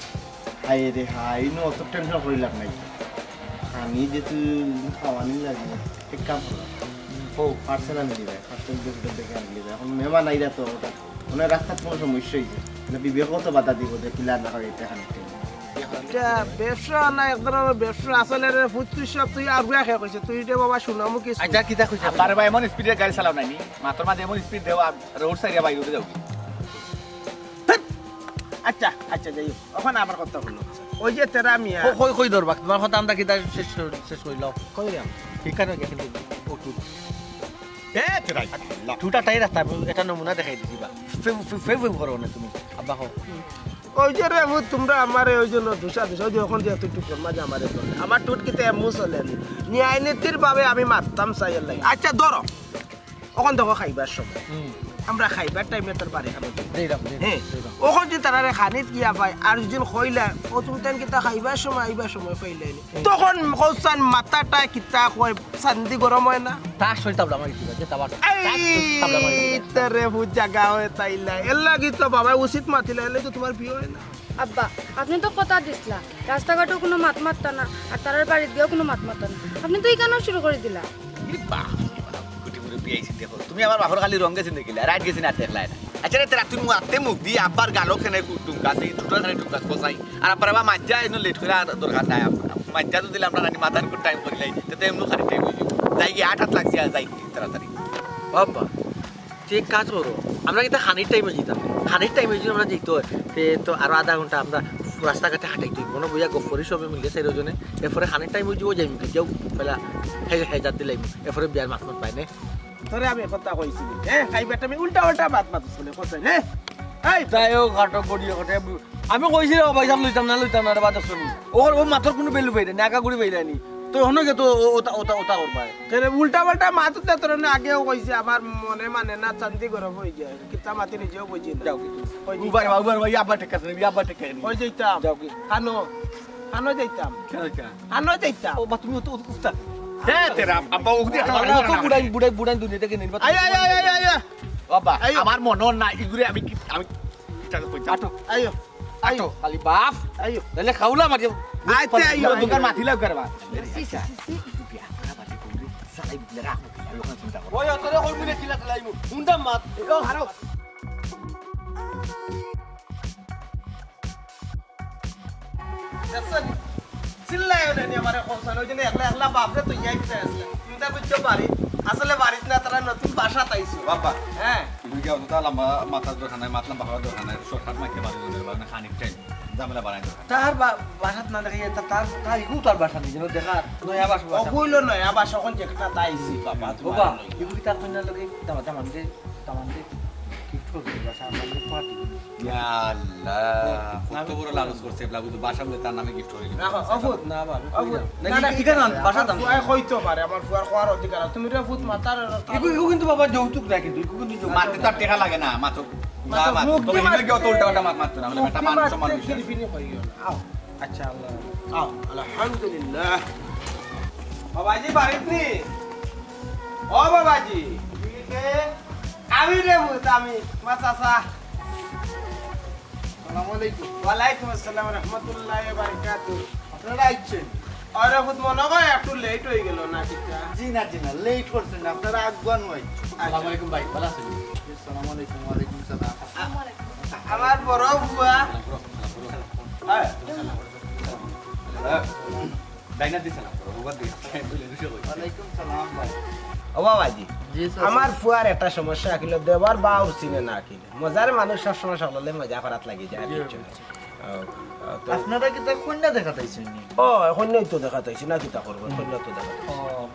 হাই রে হাই নো অত টেনশন করি লাগ নাই আমি যেহেতু খাওয়ানি লাগে এক কাম করলাম ও পার্সেল আনি দিবে পার্সেল দেখে আনি দিবে এখন মেহমান আইরা তো ওটা মানে রাস্তার কোনো সমস্যা হয়েছে না বিবেকও তো বাধা দিব যে কিলা না হয় এটা খানিকটা এটা ব্যবসা না এক ধরনের ব্যবসা আসলে রে ফুটতুই সব তুই আর গুয়া খেয়ে কইছে তুই রে বাবা শুনামু কি আচ্ছা কিতা কইছা আব্বার ভাই এমন স্পিডে গাড়ি চালাও নাই মাত্র মাঝে এমন স্পিড দেওয়া রোড সাইডে বাইরে উঠে যাও আচ্ছা আচ্ছা যাই হোক, ওখানে আবার কথা হলো ওই যে তেরা মিয়া কই কই ধরবা তোমার কথা আমরা কিতা শেষ করি লও কই রে ঠিক আছে গেছিল ওটু এ তেরাই টুটা টাই রাস্তা এটা নমুনা দেখাই দিছি বা ফেভ করো না তুমি আব্বা হো ওই যে রে ভূত তোমরা আমারে ওই জন্য দুসা ওই যে ওখান দিয়ে তুই টুকর মাঝে আমারে চলে আমার টুট কিতে এমু চলে ন্যায় নীতির ভাবে আমি মারতাম চাইয়ের লাগে আচ্ছা ধরো ওখান দেখো খাইবার সময় আমরা খাইবার টাইমে তোর বাড়ি খাবো হ্যাঁ ওখান যে তারা খানিত গিয়া পাই আর যদি কইলা ও তুমি তেন কিতা খাইবার সময় আইবার সময় পাইলে তখন কৌসান মাথাটা কিতা কয় শান্তি গরম হয় না তার সই তাবলা মারি দিবা যে তাবা তারে ভূত জায়গা হয় তাইলা এর লাগি তো বাবা উচিত মাতিলা এলে তো তোমার বিয়ে হয় না আব্বা আপনি তো কথা দিছিলা রাস্তাঘাটও কোনো মাত মারতা না আর তার বাড়ির দিয়েও কোনো মাত মারতা না আপনি তো এই কেন শুরু করে দিলা তুমি আমার বাপর খালি রং গেছেন দেখিলে রাইট গেছি না দেখলাই না আচ্ছা রে তেরা তুমি আতে মুখ দি আব্বার গালো খেনে টুমকাছে ছোটো খানে টুমকাছ বসাই আর আব্বার আবার মাজ্জা এনে লেট করে দরকার নাই মাজ্জা তো দিলে আমরা রানি মাথার কোন টাইম করিলাই তো এমনি খালি টাইম হয়ে যাবে যাই গিয়ে 8 লাগছে আর যাই তাড়াতাড়ি বাবা ঠিক কাজ করো আমরা কিন্তু খানির টাইমে যেতাম খানির টাইমে যদি আমরা যেতে হয় তো আরো আধা ঘন্টা আমরা রাস্তাঘাটে হাঁটাইতে হইব মনে বইয়া গফরি সবে মিলে সেই রজনে এরপরে খানির টাইমে যাবো যাইব কেউ পেলা হেজার দিলাইব এরপরে বিয়ার মাছ মাছ পাই না তোরে আমি কথা কইছিলি হ্যাঁ খাইবার টাইমে উল্টা উল্টা বাত মাত শুনে কথা হ্যাঁ এই তাই ও ঘাটক গড়িয়ে ঘটে আমি কইছি রে পয়সা লইতাম না রে বাদ শুনি ওর ও মাথার কোনো বেলু পাইরে না একা গুড়ি পাইরে নি তো হনো গে তো ওটা করবা তোরে উল্টা পাল্টা মাত দে তোর না আগেও কইছে আমার মনে মানে না শান্তি গরম হয়ে যায় কিতা মাতি নিজেও বুঝি না যাও কি উবার ভাই আব্বা টেকা আছে আব্বা টেকা নি ওই যাইতাম যাও কি কানো যাইতাম কানো যাইতাম ও বা তুমি তো উস্তা এ তেরা আব্বা উগদি একটা বুড়াই দুনিয়াতে কিনে নিবা আয় আয় আয় আয় আয় বাবা আইয়ো। আমার মনে না ইগুরে আমি টাকা কই আটো আয়ো আটো খালি বাপ আয়ো তাহলে খাওলা মারি আইতে আইয়ো দোকান মাথিলাও করবা ওই তোরে কই মিলে কিলা লাইমু হুন্ডা মাত ও হারো চিল্লায় ওনে আমারে কোসান ওই জন্য একলা একলা বাপরে তুই যাই দিতে আসলে চিন্তা করছো বাড়ি আসলে বাড়িত না তারা নতুন বাসা তাইছো বাবা হ্যাঁ ইগুরে তো তালা মাথার দোকানে মাতলাম বাবার দোকানে শর্টকাট মাইকে বাড়ি দিলে মানে খানিক টাইম জামেলা বাড়াই তার বাসাত না দেখে তার ইগু তার বাসা নেই যেন দেখার নয়া বাসা অকুইল নয় আবার সখন যেটা তাইছি বাবা বাবা ইগু তার কইনা লাগে তামানকে গিফট করে বাসা আমাদের পার্টি আল্লাহ কত বড় লালচ করছে লাগু তো বাসা বলে তার নামে গিফট করে দিবে রাখো অফুত না বাবা অফুত না না ইকার নাম বাসা দাম ফুয়াই কইতো পারে আমার ফুয়ার খাওয়ার অধিকার আছে। তুমি রে ফুত মাতার ইগু কিন্তু বাবা যৌতুক না কিন্তু ইগু কিন্তু মারতে তো আর টাকা লাগে না মাত্র মুখ তবে দিয়ে হিমে গিয়ে তো উল্টা উল্টা মারতে না হলে এটা মানুষ সমান বিষয় আও আচ্ছা আল্লাহ আও আলহামদুলিল্লাহ বাবাজি বাড়িতে ও বাবাজি আমি রে ভূত আমি মাসাসা আসসালামু আলাইকুম ওয়ালাইকুম আসসালাম রহমতুল্লাহ বারাকাতুহু আপনারা আইছেন আরে ভূত মনে হয় একটু লেট হয়ে গেল না ঠিকটা জি না লেট করছেন না আপনারা আগুয়ান হই আসসালামু আলাইকুম ভাই ভালো আছেন আসসালামু আলাইকুম ওয়া আলাইকুম সালাম আমার বড় বুয়া হ্যাঁ ডাইনা দিছালা ওবার দি বলে দুশো কই ওয়া আলাইকুম সালাম ভাই ও বাবাজি জি আমার ফুয়ার একটা সমস্যা আকিল দেবার বা উচিনে না আকিল মজার মানুষ সব সময় সকলে মজা করাত লাগি যায় আর কিছু না। তো আপনারা কি তা কন্যা দেখাতাইছেন নি ও কন্যাই তো দেখাতাইছি না কিতা করবো কন্যা তো দেখাতাইছি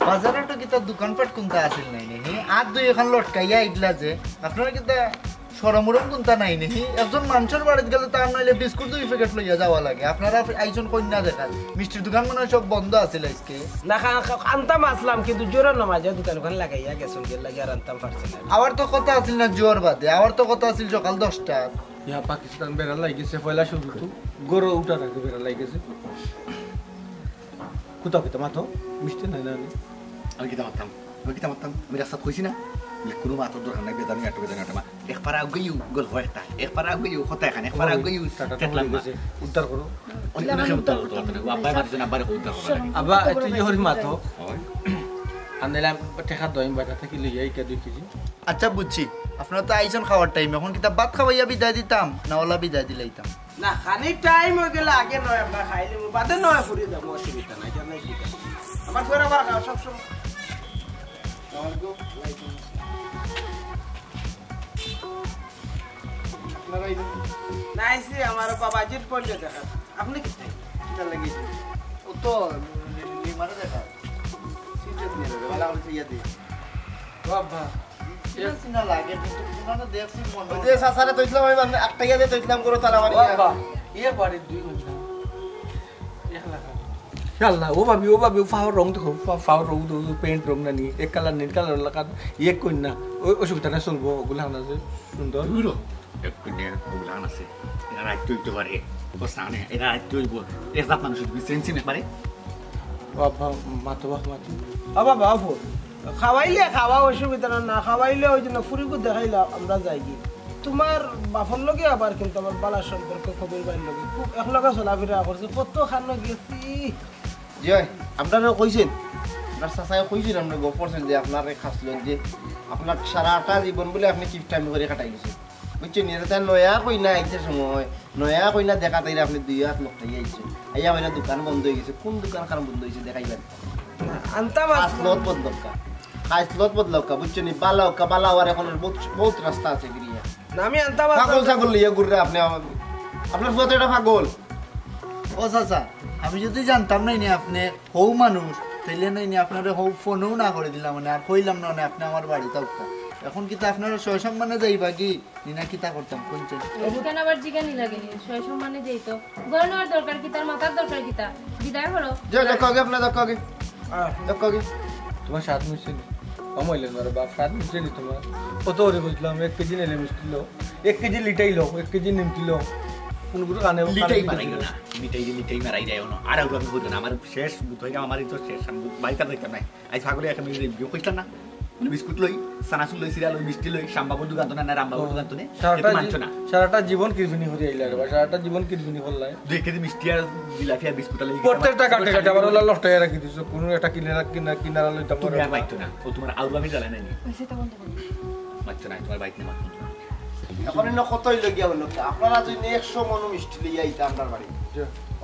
বাজারে তো কিতা দোকানপাট কোনটা আছিল নাই নি আর দুই এখন লটকাইয়া আইডলা যে আপনারা কিতা সরমুরম কোনটা নাই নি একজন মানুষের বাড়িতে গেলে তার নইলে বিস্কুট 2 প্যাকেট লইয়া যাওয়া লাগে আপনারা আইজন কন্যা দেখান মিষ্টির দোকান মনে হয় সব বন্ধ আছিল আজকে না আনতাম আসলাম কিন্তু জোরের নামাজে দোকান ওখানে লাগাইয়া গেছেন গেল লাগে আর আনতাম পারছি না আবার তো কথা আছিল না জোয়ার বাদে আবার তো কথা আছিল সকাল 10টা ইয়া পাকিস্তান বেড়া লাগিছে পয়লা শুরু তো গরু উঠা রাখতে বেড়া লাগিছে কুতা কুতা মাথো মিষ্টি নাই না আমি কি মারতাম আমি রাস্তা কইছি না কোনো মাথার দরকার নাই বেদানি মা একবার আগেও গল হয় একটা একবার আগেও কথা এখানে একবার আগেও টাটা গেছে উদ্ধার করো অনেক উদ্ধার করতে হবে না আব্বাই মারছেন আব্বারে উদ্ধার করতে হবে আবা তুই যে হরি মাতো হয় আনলাম টেকা দইম বাটা থেকে লইয়া ইকা 2 কেজি আচ্ছা বুঝছি আপনারা তো আইছেন খাওয়ার টাইম এখন কিতা ভাত খাওয়াইয়া বিদায় দিতাম না ওলা বিদায় দিলাইতাম না খানি টাইম হয়ে গেলে আগে নয় আমরা খাইলে বাদে নয় ফুরিয়ে যাবো অসুবিধা নাই জানাই ঠিক আছে আমার ফের আবার খাও সবসময় নাইছি আমার বাবাজির পড়লে দেখা আপনি কি চাই কিতা লাগি ও তো লিমারে দেখা সিরিয়াস নিয়ে রে বালা বলছে ইয়া দে বাবা সিনা লাগে কিন্তু কোনা দেখছি মন ওই যে সাসারে তৈছিলাম আমি মানে একটা ইয়া দিয়ে তৈছিলাম করো তালা মারি বাবা ইয়ে বাড়ি 2 ঘন্টা 1 লাখ আল্লাহ ও ভাবি ফাওয়ার রং দেখো ফাওয়ার রং তো পেইন্ট রং না নি এক কালার নীল কালার লাগা ইয়ে কই না ওই অসুবিধা না চলবো ওগুলা না যে সুন্দর দূর একনে ওগুলান আছে এরা রাইট হইতে পারে বসানে এরা রাইট হইব এসব মানুষ বিসেন্সি না পারে বাবা মাতো বাবা বাবু খাওয়াইলে খাওয়া অসুবিধা না খাওয়াইলে ওই জন্য ফুরিকু দেখাইলাম আমরা যাই কি তোমার বাপর লগে আবার কিন্তু আমার বালার সম্পর্ক খবর বাইর লগে খুব একলগে চলাফেরা করছে কত খানো গেছি জয় আপনারা কইছেন আপনার চাচাই কইছেন আপনি গপ করছেন যে আপনার খাসলেন যে আপনার সারাটা জীবন বলে আপনি কিপ টাইম করে কাটাই গেছেন বুঝছেন এটা নয়া কইনা আইছে সময় নয়া কইনা দেখা তাইলে আপনি 2 হাত লক্ষ্য আইছেন আইয়া মানে দোকান বন্ধ হয়ে গেছে কোন দোকান কারণ বন্ধ হয়েছে দেখাইবেন আনতাম খাসলত বদলকা খাসলত বদলকা বুঝছেন বালাওকা বালাওয়ার এখন বহুত রাস্তা আছে গিরিয়া না আমি আনতাম পাগল ছাগল লিয়ে ঘুরে আপনি আপনার ফুয়াতে এটা পাগল ও চাচা আমি যদি জানতাম নাই নি আপনি হৌ মানুষ তাইলে নাই নি আপনারা হৌ ফোনও না করে দিলাম মানে আর কইলাম না মানে আপনি আমার বাড়িতে উঠতা এখন কিতা আপনারা সয় সম্মানে যাইবা কি নিনা কিতা করতাম কোনছে কেন আবার জিগানি লাগেনি সয় সম্মানে যেই তো গয়নার দরকার কি তার মাথার দরকার কি তা বিদায় করো যে দেখোগে আপনার দেখোগে দেখোগে তোমার স্বাদ মিশছে নি কমাইলেন মারে বাপ স্বাদ মিশছে নি তোমার কত করে বুঝলাম 1 কেজি নিলে মিষ্টি লো 1 কেজি লিটাই লো 1 কেজি নিমটি লো কোন গুলো কানে লিটাই মারাইও না লিটাই মারাই যায়ও না আর আমি বলতো না আমার শেষ বুঝ হয়ে আমার তো শেষ আমি বাইকার দেখতাম নাই আই ছাগলে এখন রিভিউ কইতাম না বিস্কুট লই সানাসুল লই সিরিয়াল লই মিষ্টি লই শামবাবুর দোকান তো না রামবাবুর দোকান তো নে এটা মানছো না সারাটা জীবন কিরবিনি হরি আইলা রে সারাটা জীবন কিরবিনি হল্লাই 2 কেজি মিষ্টি আর জিলাপি আর বিস্কুট লই প্রত্যেকটা কাটে কাটে আবার ওলা লট্টায় রাখি দিছো কোন একটা কিনারা লইতাম তুমি আর বাইতো না ও তোমার আউলা আমি জ্বালা নাই সেটা বন্ধ করো মানছো না তোমার বাইত না মানছো এখন ইনো কতই লগিয়া হলো আপনারা যদি 100 মন মিষ্টি লইয়া আইতা আপনার বাড়ি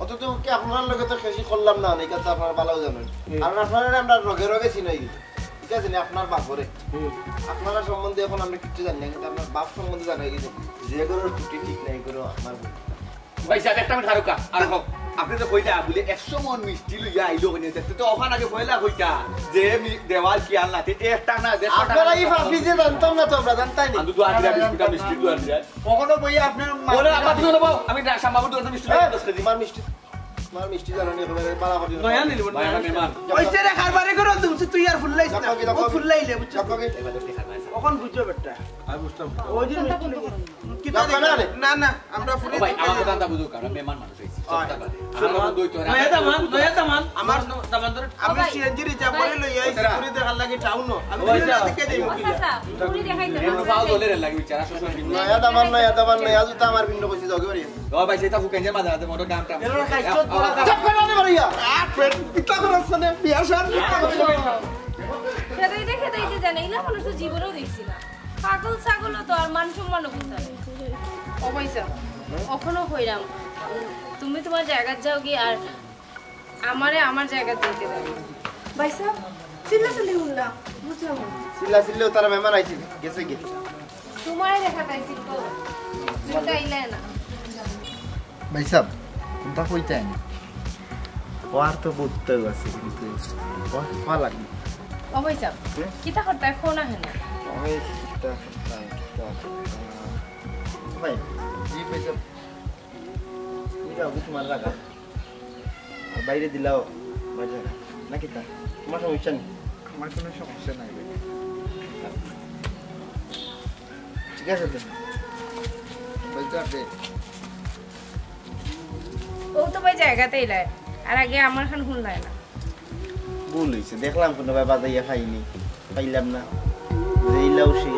অত তো কি আপনার লগে তো খেসি করলাম না এই কথা আপনারা ভালো জানেন আর আপনারা আমরা রগে রগে চিনাই ঠিক আছে না আপনার বাপরে আপনারা সম্বন্ধে এখন আমরা কিছু জানি না কিন্তু আপনার বাপ সম্বন্ধে জানাই গেছে যে গরুর টুটি ঠিক নাই করো আমার ভাই সাহেব একটা মিনিট হারুকা আর হোক আপনি তো কইলা বলে 100 মন মিষ্টি লইয়া আইলো কইনে তো ওখান আগে কইলা কইতা যে দেওয়াল কি আনলা তে একটা না আপনারা এই ভাবি যে জানতাম না তো আমরা জানতাই না আদু তো আগে বিস্কুট মিষ্টি দুয়া দিয়া কখনো বই আপনার বলে আপা তুমি বলো আমি শামবাবুর দোকান মিষ্টি লই 10 কেজি আমার মিষ্টি জানানি একেবারে বালা করে নয়া নিলি ভাই আমার মেহমান ওইছে রে খারবারে করো তুমি তুই আর ফুল্লাইছ না ও ফুল্লাইলে বুঝছো দেখোগে কখন বুঝছো বেটা আর বুঝতাম ওই যে কিতা না না আমরা ফুলে ভাই আমার দোকানটা বুঝো কারণ মেহমান মানুষ হইছে আমার দই তো নয়া দামান আমার দামান ধরে আমি সিএনজি রিজার্ভ করে লই আইছি পুরি দেখার লাগি টাউন আমি দেখে দেই মুকিলা আচ্ছা পুরি দেখাইতে রেনু পাও দলের লাগি বিচারা শ্বশুর নয়া দামান আজ তো আমার ভিন্ন কইছি যাওগে বাড়ি ও ভাই সেটা ফুকেঞ্জের মাঝে মোর দামটা এরা খাইছো তোরা চাপ করে আনে বাড়িয়া পেট কিতা করছ না বিয়া শান সেটাই দেখে দিতে জানে ইলা মানুষ তো জীবনেও দেখছি না পাগল ছাগলও তো আর মান সম্মানও করতে হবে অবৈসা কখনো হইরাম তুমি তোমার জায়গা যাও কি আর আমারে আমার জায়গা যেতে দাও ভাইসা চিল্লা উল্লা বুঝলাম সিল্লা সিল্লেও তারা মেহমান আইছিল গেছে কি তোমারে দেখা তাইছি তো তুমি তাইলে না ভাই সাহেব কোনটা কইতেন ওয়ার তো বুঝতে আছে কিন্তু ওয়া লাগবে অবৈসা কিতা করতে এখন না হেন আমি ভাই জি পয়সা এটা কিছু মাল রাখা আর বাইরে দিলাও মজা নাকি তা তোমার সমস্যা নেই আমার কোনো সমস্যা নাই ভাই ঠিক আছে তো বলতে আপনি ও তো ভাই জায়গাতেই লাই আর আগে আমার খান শুনলাই না ভুল হয়েছে দেখলাম কোনো ভাই বাজাইয়া খাইনি পাইলাম না যেইলাও সেই